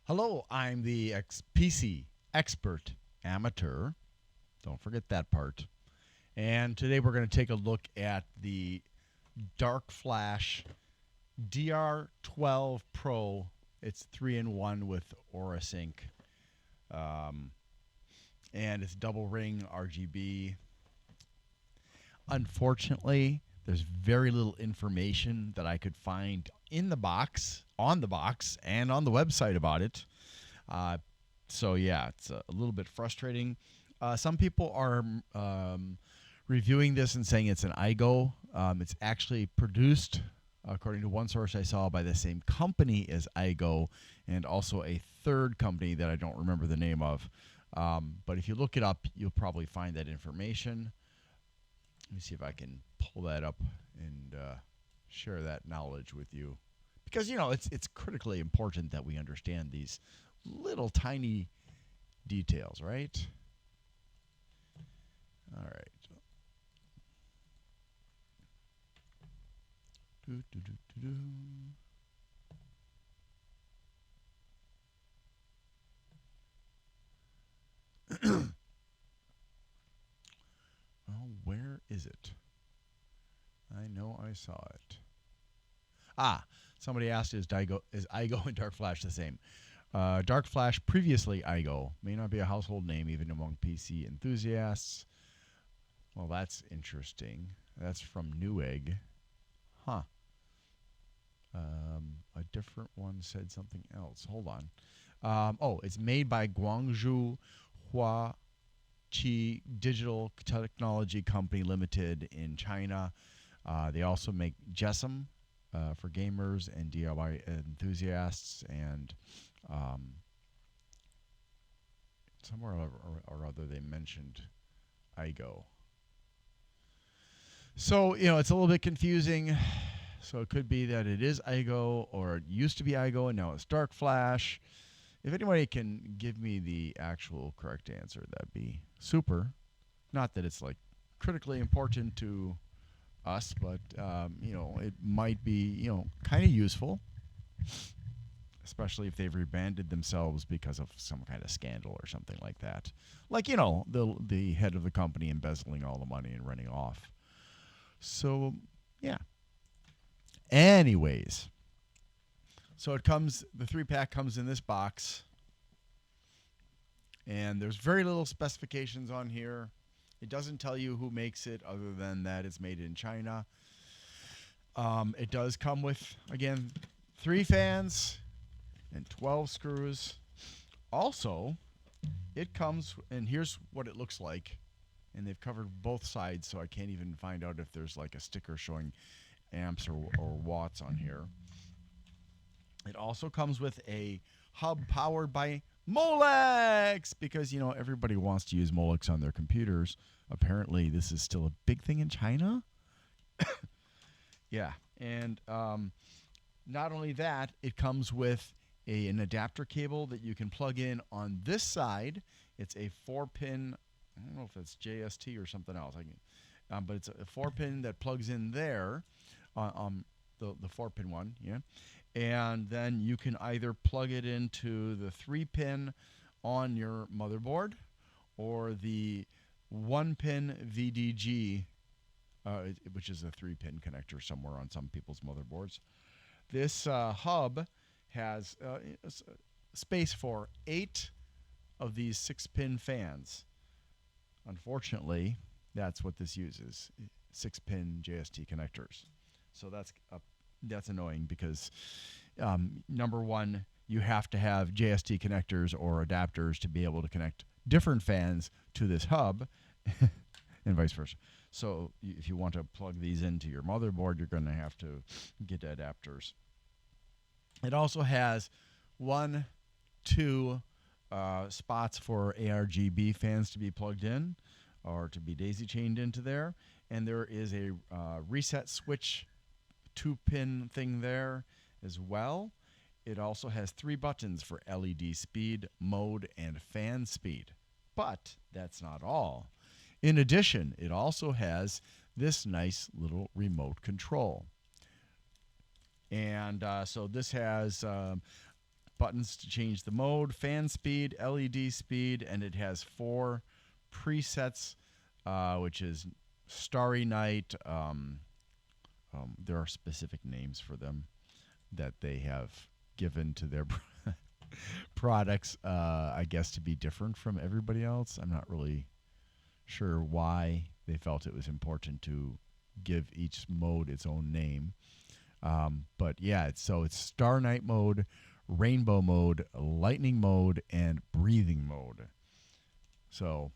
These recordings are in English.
Hello, I'm the PC expert amateur. Don't forget that part. And today we're going to take a look at the Dark Flash DR12 Pro. It's 3-in-1 with Aura Sync. Um, and it's double ring RGB. Unfortunately, there's very little information that I could find in the box, on the box, and on the website about it. Uh, so yeah, it's a little bit frustrating. Some people are reviewing this and saying it's an iGo. It's actually produced, according to one source I saw, by the same company as iGo, and also a third company that I don't remember the name of. But if you look it up, you'll probably find that information. Let me see if I can pull that up and share that knowledge with you, because it's critically important that we understand these little tiny details, right? All right. Do, do, do, do, do. Oh, where is it? I know I saw it. Ah, somebody asked, is iGo and Dark Flash the same? Dark Flash, previously iGo, may not be a household name even among PC enthusiasts. Well, that's interesting. That's from Newegg. Huh. A different one said something else. Hold on. It's made by Guangzhou Hua Qi Digital Technology Company Limited in China. They also make JESM for gamers and DIY enthusiasts, and somewhere or other they mentioned iGo. So, it's a little bit confusing. So it could be that it is iGo, or it used to be iGo and now it's Dark Flash. If anybody can give me the actual correct answer, that'd be super. Not that it's like critically important to us, but it might be kind of useful, especially if they've rebranded themselves because of some kind of scandal or something like that. Like the head of the company embezzling all the money and running off. So yeah. Anyways, so the 3-pack comes in this box, and there's very little specifications on here. It doesn't tell you who makes it other than that it's made in China. It does come with, again, 3 fans and 12 screws. Also, it comes, and here's what it looks like. And they've covered both sides, so I can't even find out if there's like a sticker showing amps or watts on here. It also comes with a hub powered by Molex, because everybody wants to use Molex on their computers. Apparently, this is still a big thing in China. Yeah, and not only that, it comes with an adapter cable that you can plug in on this side. It's a 4-pin. I don't know if it's JST or something else. But it's a 4-pin that plugs in there. The 4-pin one, yeah. And then you can either plug it into the 3-pin on your motherboard, or the 1-pin VDG, which is a 3-pin connector somewhere on some people's motherboards. This hub has space for 8 of these 6-pin fans. Unfortunately, that's what this uses, 6-pin JST connectors. So that's annoying, because number one, you have to have JST connectors or adapters to be able to connect different fans to this hub, and vice versa. So if you want to plug these into your motherboard, you're going to have to get adapters. It also has 1, 2 spots for ARGB fans to be plugged in, or to be daisy chained into there. And there is a reset switch 2-pin thing there as well. It also has 3 buttons for LED speed, mode, and fan speed. But that's not all. In addition, it also has this nice little remote control. And so this has buttons to change the mode, fan speed, LED speed, and it has 4 presets, which is Starry Night. There are specific names for them that they have given to their products, I guess, to be different from everybody else. I'm not really sure why they felt it was important to give each mode its own name. But yeah, it's Star Night mode, Rainbow mode, Lightning mode, and Breathing mode. So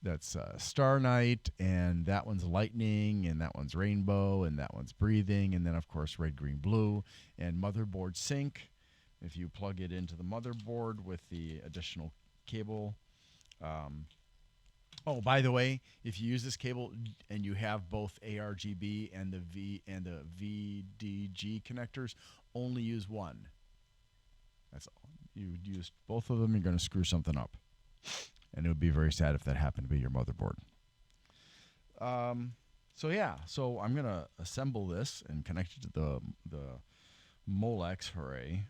that's Star Night, and that one's Lightning, and that one's Rainbow, and that one's Breathing, and then of course Red, Green, Blue, and motherboard sync. If you plug it into the motherboard with the additional cable. Oh, by the way, if you use this cable and you have both ARGB and the VDG connectors, only use one. That's all. You use both of them, you're going to screw something up. And it would be very sad if that happened to be your motherboard. So I'm going to assemble this and connect it to the Molex array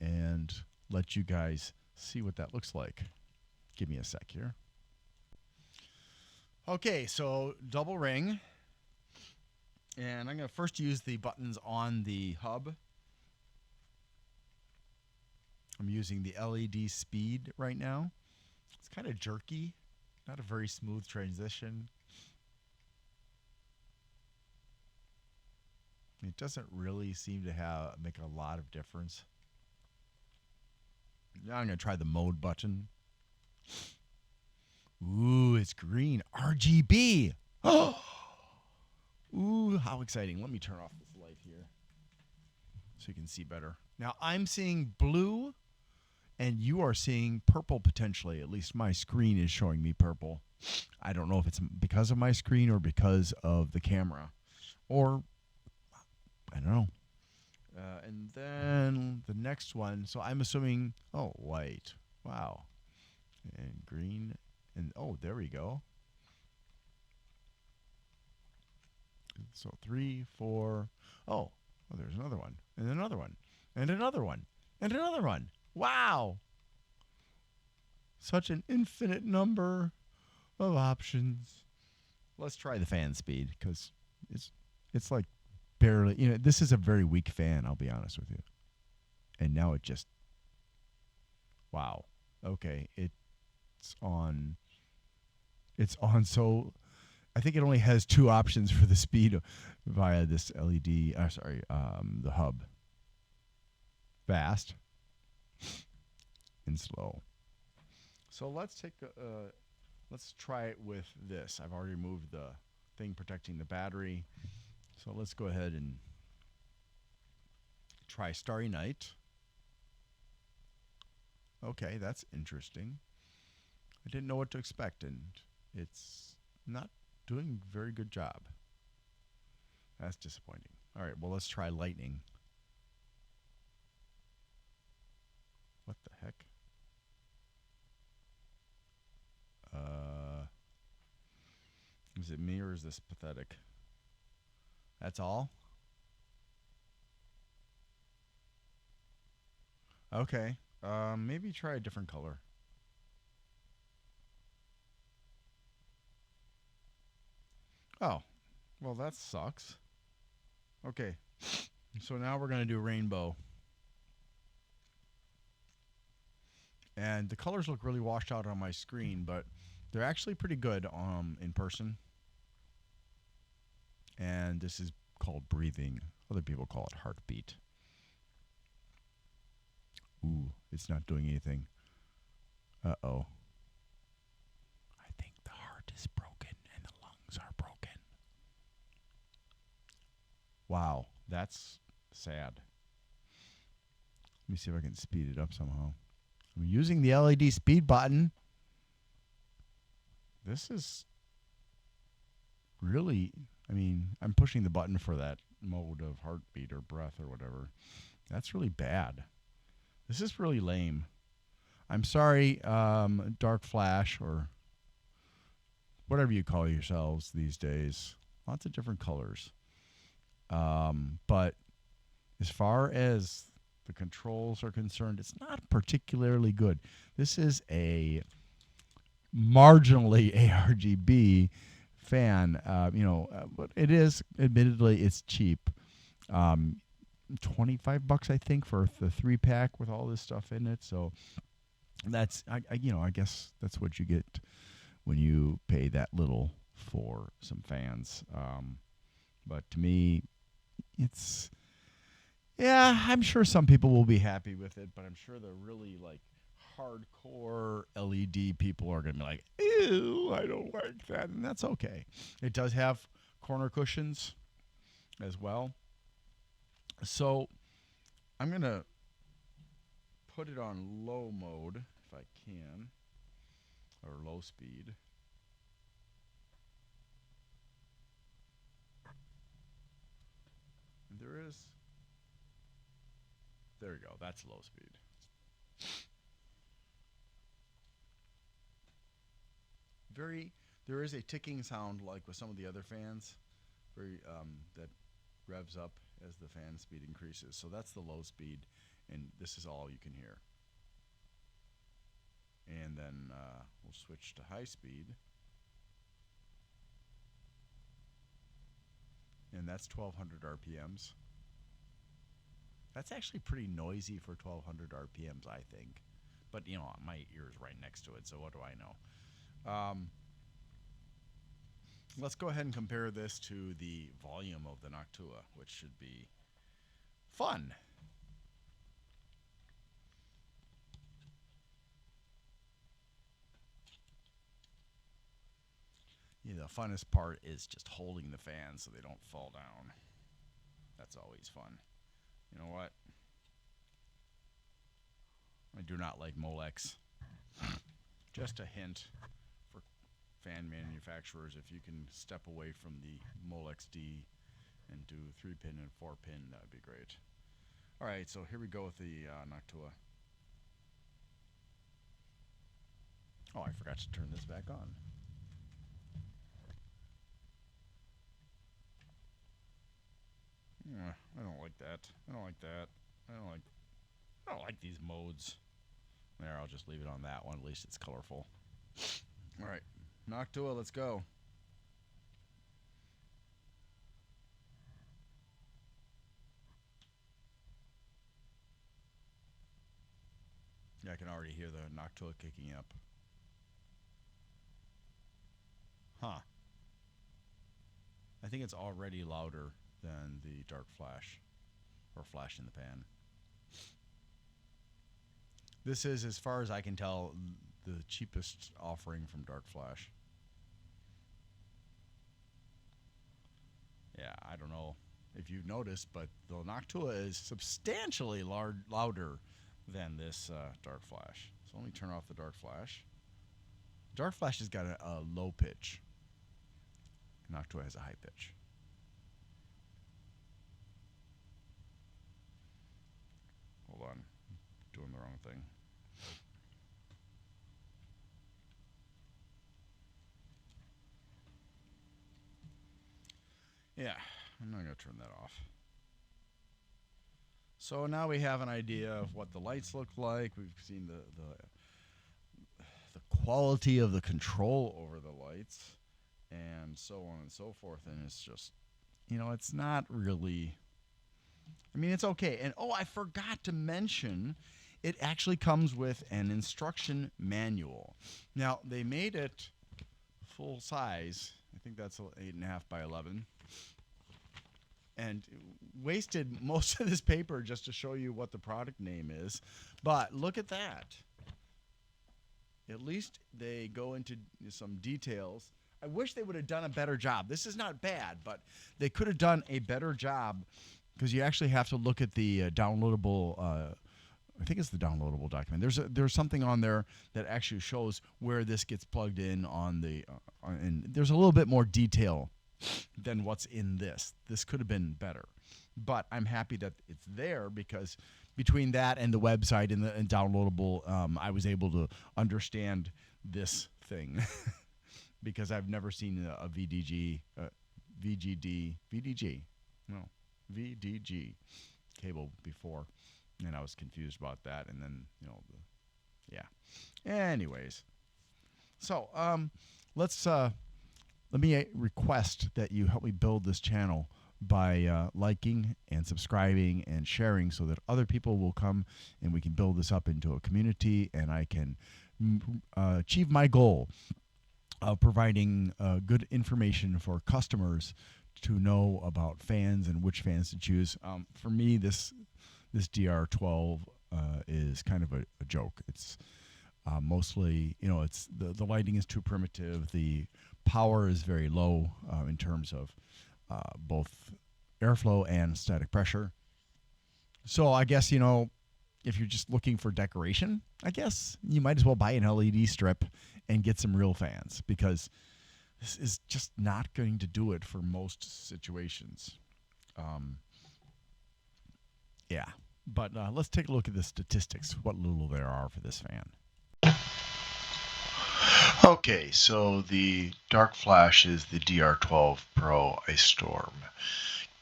and let you guys see what that looks like. Give me a sec here. Okay, so double ring. And I'm going to first use the buttons on the hub. I'm using the LED speed right now. It's kind of jerky, not a very smooth transition. It doesn't really seem to make a lot of difference. Now I'm going to try the mode button. Ooh, it's green. RGB. Oh! Ooh, how exciting. Let me turn off this light here so you can see better. Now I'm seeing blue, and you are seeing purple potentially. At least my screen is showing me purple. I don't know if it's because of my screen or because of the camera. Or, I don't know. And then the next one. So I'm assuming, oh, white. Wow. And green. And, oh, there we go. So 3, 4. Oh, there's another one. And another one. And another one. And another one. Wow. Such an infinite number of options. Let's try the fan speed because it's like barely, this is a very weak fan, I'll be honest with you. And now it just, wow. Okay, it's on, so I think it only has 2 options for the speed via this LED, the hub. Fast and slow. So let's try it with this. I've already removed the thing protecting the battery. So let's go ahead and try Starry Night. Okay, that's interesting. I didn't know what to expect, and it's not doing a very good job. That's disappointing. All right, well, let's try Lightning. What the heck? Is it me or is this pathetic? That's all? Okay. Maybe try a different color. Oh. Well, that sucks. Okay. So now we're going to do rainbow. And the colors look really washed out on my screen, but they're actually pretty good in person. And this is called breathing. Other people call it heartbeat. Ooh, it's not doing anything. Uh-oh. I think the heart is broken and the lungs are broken. Wow, that's sad. Let me see if I can speed it up somehow. I'm using the LED speed button. This is really, I'm pushing the button for that mode of heartbeat or breath or whatever. That's really bad. This is really lame. I'm sorry, Dark Flash or whatever you call yourselves these days. Lots of different colors. But as far as the controls are concerned, it's not particularly good. This is a marginally ARGB fan, but it is, admittedly, it's cheap. 25 bucks, I think, for the 3-pack with all this stuff in it. So that's, I guess that's what you get when you pay that little for some fans. But to me, it's, yeah, I'm sure some people will be happy with it, but I'm sure the really like hardcore LED people are going to be like, ew, I don't like that. And that's okay. It does have corner cushions as well. So I'm going to put it on low mode if I can, or low speed. And there you go, that's low speed. There is a ticking sound like with some of the other fans, that revs up as the fan speed increases. So that's the low speed, and this is all you can hear. And then we'll switch to high speed, and that's 1200 RPMs. That's actually pretty noisy for 1200 RPMs, I think. But, my ear's right next to it, so what do I know? Let's go ahead and compare this to the volume of the Noctua, which should be fun. The funnest part is just holding the fans so they don't fall down. That's always fun. You know what? I do not like Molex. Just a hint for fan manufacturers, if you can step away from the Molex D and do 3-pin and 4-pin, that would be great. All right, so here we go with the Noctua. Oh, I forgot to turn this back on. I don't like that. I don't like that. I don't like these modes. There, I'll just leave it on that one. At least it's colorful. All right, Noctua, let's go. Yeah, I can already hear the Noctua kicking up. Huh. I think it's already louder than the Dark Flash, or Flash in the Pan. This is, as far as I can tell, the cheapest offering from Dark Flash. Yeah, I don't know if you've noticed, but the Noctua is substantially louder than this Dark Flash. So let me turn off the Dark Flash. Dark Flash has got a low pitch. Noctua has a high pitch. Hold on, doing the wrong thing. Yeah, I'm not going to turn that off. So now we have an idea of what the lights look like. We've seen the quality of the control over the lights, and so on and so forth. And it's just, it's not really, it's okay. And I forgot to mention, it actually comes with an instruction manual. Now, they made it full size. I think that's 8.5 by 11. And wasted most of this paper just to show you what the product name is. But look at that. At least they go into some details. I wish they would have done a better job. This is not bad, but they could have done a better job, because you actually have to look at the downloadable, I think it's the downloadable document. There's something on there that actually shows where this gets plugged in on the, and there's a little bit more detail than what's in this. This could have been better, but I'm happy that it's there, because between that and the website and downloadable, I was able to understand this thing because I've never seen a VDG cable before. and I was confused about that. And then yeah. Anyways, so let's let me request that you help me build this channel by liking and subscribing and sharing so that other people will come and we can build this up into a community and I can achieve my goal of providing good information for customers to know about fans and which fans to choose. For me, this DR12 is kind of a joke. It's mostly, it's the lighting is too primitive. The power is very low in terms of both airflow and static pressure. So I guess, if you're just looking for decoration, I guess you might as well buy an LED strip and get some real fans, because this is just not going to do it for most situations. Yeah. But let's take a look at the statistics, what little there are for this fan. Okay, so the Dark Flash is the DR12 Pro Ice Storm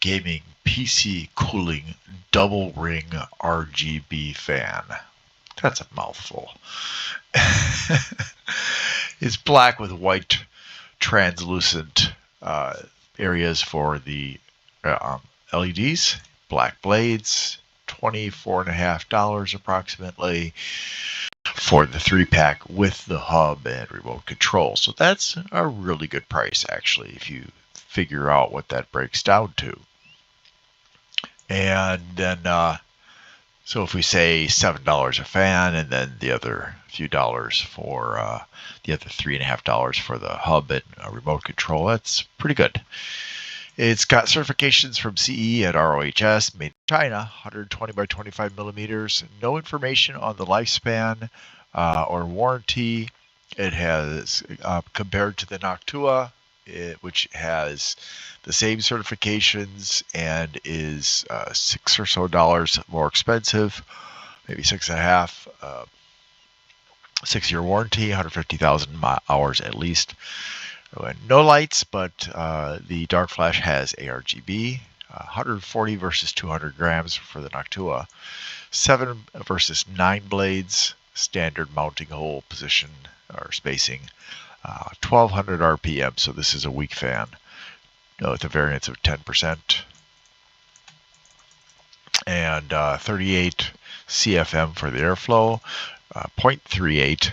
gaming PC cooling double ring RGB fan. That's a mouthful. It's black with white translucent areas for the LEDs, black blades, $24.50 approximately for the 3-pack with the hub and remote control. So that's a really good price, actually, if you figure out what that breaks down to. And then, so if we say $7 a fan, and then the other few dollars for the other $3.50 for the hub and remote control, that's pretty good. It's got certifications from CE and ROHS, made in China, 120 by 25 millimeters. No information on the lifespan or warranty. It has, compared to the Noctua, which has the same certifications and is $6 or so more expensive, maybe $6.50. 6-year warranty, 150,000 hours at least. No lights, but the Dark Flash has ARGB, 140 versus 200 grams for the Noctua, 7 versus 9 blades, standard mounting hole position or spacing, 1200 RPM, so this is a weak fan with a variance of 10%, and 38 CFM for the airflow. 0.38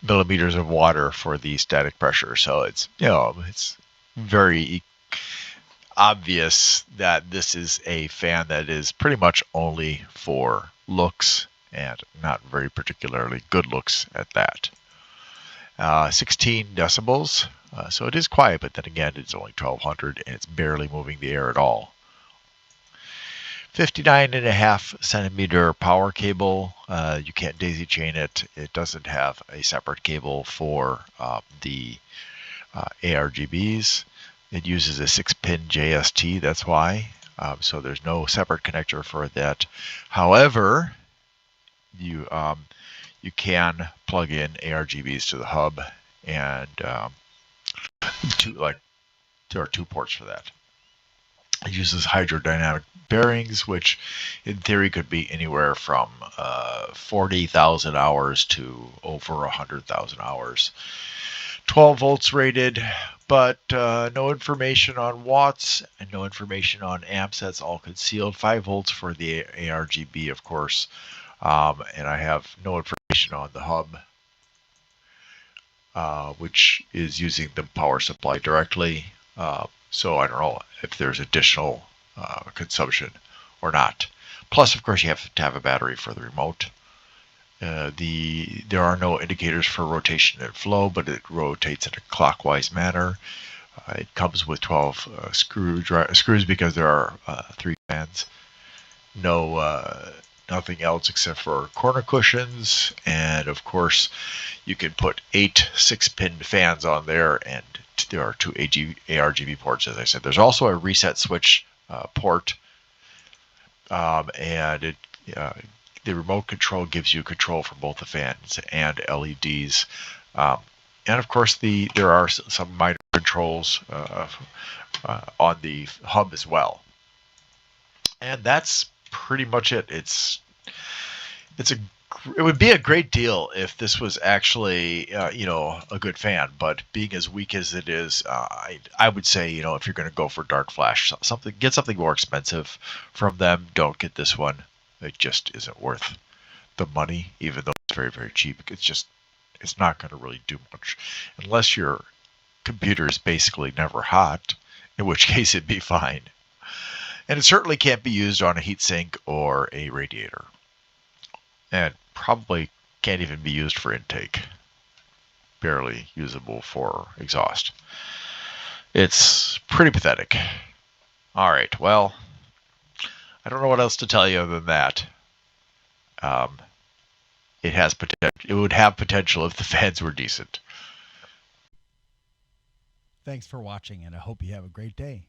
millimeters of water for the static pressure. So it's, it's very obvious that this is a fan that is pretty much only for looks and not very particularly good looks at that. 16 decibels. So it is quiet, but then again, it's only 1200 and it's barely moving the air at all. 59.5 centimeter power cable. You can't daisy chain it. It doesn't have a separate cable for the ARGBs. It uses a 6-pin JST, that's why. So there's no separate connector for that. However, you can plug in ARGBs to the hub, and there are 2 ports for that. It uses hydrodynamic bearings, which in theory could be anywhere from 40,000 hours to over 100,000 hours. 12 volts rated, but no information on watts and no information on amps. That's all concealed. 5 volts for the ARGB, of course, and I have no information on the hub, which is using the power supply directly. So I don't know if there's additional consumption or not. Plus, of course, you have to have a battery for the remote. There are no indicators for rotation and flow, but it rotates in a clockwise manner. It comes with 12 screws because there are 3 fans. Nothing else except for corner cushions, and of course, you can put 8 6-pin fans on there, and there are 2 ARGB ports, as I said. There's also a reset switch port, and the remote control gives you control for both the fans and LEDs. And of course, there are some minor controls on the hub as well. And that's pretty much it. It would be a great deal if this was actually a good fan, but being as weak as it is, I would say, if you're going to go for Dark Flash, get something more expensive from them. Don't get this one. It just isn't worth the money, even though it's very, very cheap. It's not going to really do much unless your computer is basically never hot, in which case it'd be fine. And it certainly can't be used on a heatsink or a radiator. And probably can't even be used for intake. Barely usable for exhaust. It's pretty pathetic. All right, well, I don't know what else to tell you other than that. It has potential. It would have potential if the fans were decent. Thanks for watching, and I hope you have a great day.